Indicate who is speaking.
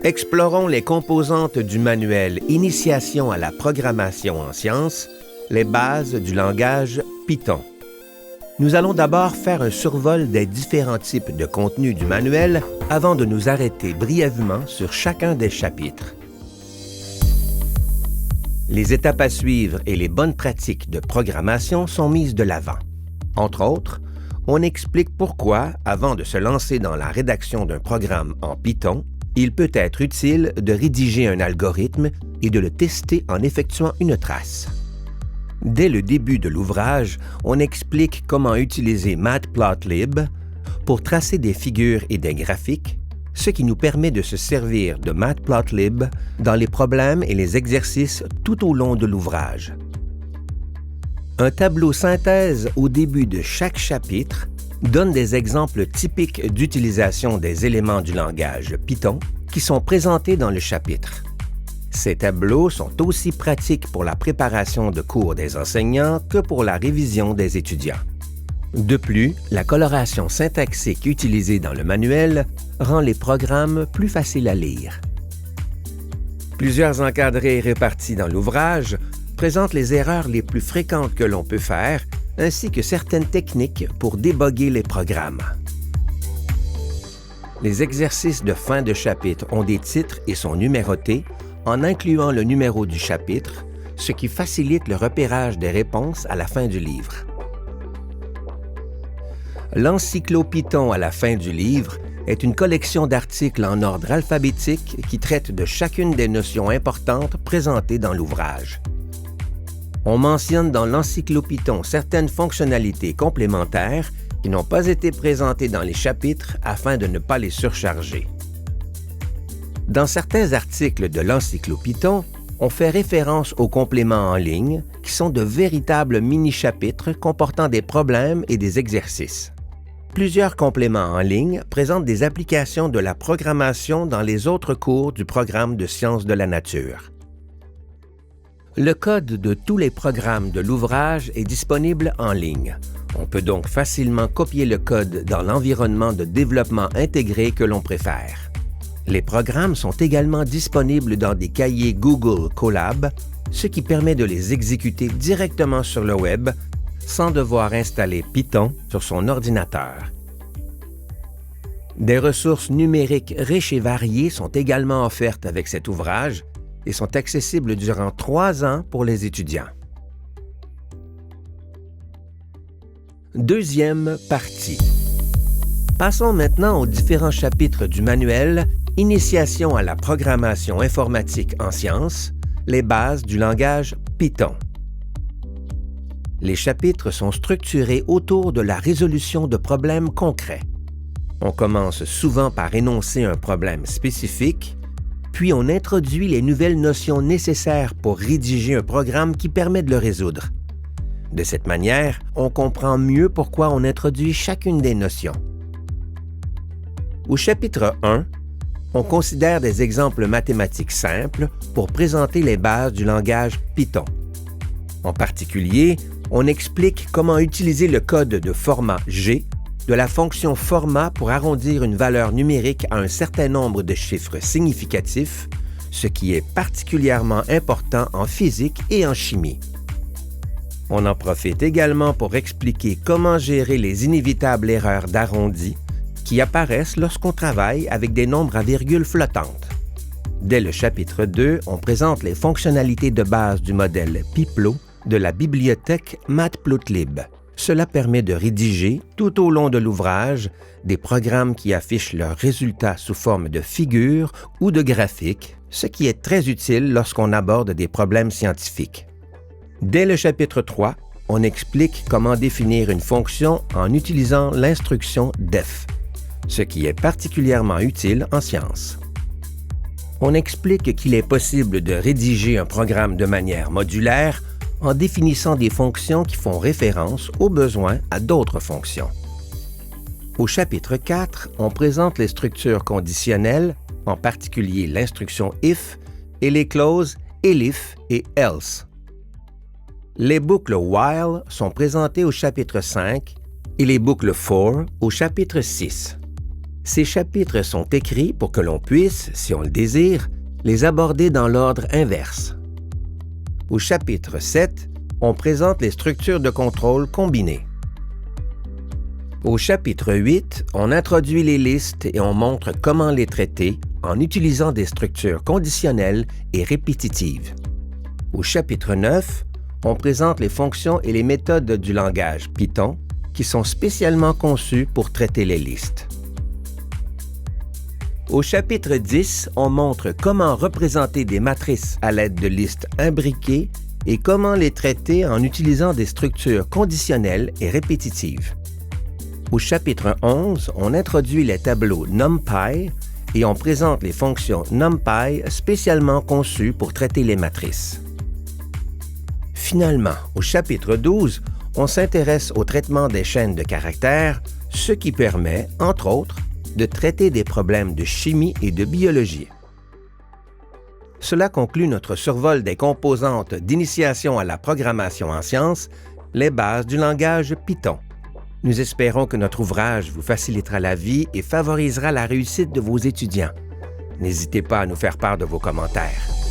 Speaker 1: Explorons les composantes du manuel Initiation à la programmation en sciences, les bases du langage Python. Nous allons d'abord faire un survol des différents types de contenus du manuel avant de nous arrêter brièvement sur chacun des chapitres. Les étapes à suivre et les bonnes pratiques de programmation sont mises de l'avant. Entre autres, on explique pourquoi, avant de se lancer dans la rédaction d'un programme en Python, il peut être utile de rédiger un algorithme et de le tester en effectuant une trace. Dès le début de l'ouvrage, on explique comment utiliser Matplotlib pour tracer des figures et des graphiques, ce qui nous permet de se servir de Matplotlib dans les problèmes et les exercices tout au long de l'ouvrage. Un tableau synthèse au début de chaque chapitre donne des exemples typiques d'utilisation des éléments du langage Python qui sont présentés dans le chapitre. Ces tableaux sont aussi pratiques pour la préparation de cours des enseignants que pour la révision des étudiants. De plus, la coloration syntaxique utilisée dans le manuel rend les programmes plus faciles à lire. Plusieurs encadrés répartis dans l'ouvrage présentent les erreurs les plus fréquentes que l'on peut faire ainsi que certaines techniques pour déboguer les programmes. Les exercices de fin de chapitre ont des titres et sont numérotés en incluant le numéro du chapitre, ce qui facilite le repérage des réponses à la fin du livre. L'encyclopython à la fin du livre est une collection d'articles en ordre alphabétique qui traite de chacune des notions importantes présentées dans l'ouvrage. On mentionne dans l'encyclopython certaines fonctionnalités complémentaires qui n'ont pas été présentées dans les chapitres afin de ne pas les surcharger. Dans certains articles de l'encyclopython, on fait référence aux compléments en ligne qui sont de véritables mini-chapitres comportant des problèmes et des exercices. Plusieurs compléments en ligne présentent des applications de la programmation dans les autres cours du programme de sciences de la nature. Le code de tous les programmes de l'ouvrage est disponible en ligne. On peut donc facilement copier le code dans l'environnement de développement intégré que l'on préfère. Les programmes sont également disponibles dans des cahiers Google Colab, ce qui permet de les exécuter directement sur le web sans devoir installer Python sur son ordinateur. Des ressources numériques riches et variées sont également offertes avec cet ouvrage et sont accessibles durant 3 ans pour les étudiants. Deuxième partie. Passons maintenant aux différents chapitres du manuel Initiation à la programmation informatique en sciences, les bases du langage Python. Les chapitres sont structurés autour de la résolution de problèmes concrets. On commence souvent par énoncer un problème spécifique, puis on introduit les nouvelles notions nécessaires pour rédiger un programme qui permet de le résoudre. De cette manière, on comprend mieux pourquoi on introduit chacune des notions. Au chapitre 1, on considère des exemples mathématiques simples pour présenter les bases du langage Python. En particulier, on explique comment utiliser le code de format G de la fonction format pour arrondir une valeur numérique à un certain nombre de chiffres significatifs, ce qui est particulièrement important en physique et en chimie. On en profite également pour expliquer comment gérer les inévitables erreurs d'arrondi qui apparaissent lorsqu'on travaille avec des nombres à virgule flottantes. Dès le chapitre 2, on présente les fonctionnalités de base du modèle Pyplo de la bibliothèque Matplotlib. Cela permet de rédiger, tout au long de l'ouvrage, des programmes qui affichent leurs résultats sous forme de figures ou de graphiques, ce qui est très utile lorsqu'on aborde des problèmes scientifiques. Dès le chapitre 3, on explique comment définir une fonction en utilisant l'instruction def, ce qui est particulièrement utile en sciences. On explique qu'il est possible de rédiger un programme de manière modulaire en définissant des fonctions qui font référence aux besoins à d'autres fonctions. Au chapitre 4, on présente les structures conditionnelles, en particulier l'instruction if, et les clauses elif et else. Les boucles while sont présentées au chapitre 5 et les boucles for au chapitre 6. Ces chapitres sont écrits pour que l'on puisse, si on le désire, les aborder dans l'ordre inverse. Au chapitre 7, on présente les structures de contrôle combinées. Au chapitre 8, on introduit les listes et on montre comment les traiter en utilisant des structures conditionnelles et répétitives. Au chapitre 9, on présente les fonctions et les méthodes du langage Python qui sont spécialement conçues pour traiter les listes. Au chapitre 10, on montre comment représenter des matrices à l'aide de listes imbriquées et comment les traiter en utilisant des structures conditionnelles et répétitives. Au chapitre 11, on introduit les tableaux NumPy et on présente les fonctions NumPy spécialement conçues pour traiter les matrices. Finalement, au chapitre 12, on s'intéresse au traitement des chaînes de caractères, ce qui permet, entre autres, de traiter des problèmes de chimie et de biologie. Cela conclut notre survol des composantes d'initiation à la programmation en sciences, les bases du langage Python. Nous espérons que notre ouvrage vous facilitera la vie et favorisera la réussite de vos étudiants. N'hésitez pas à nous faire part de vos commentaires.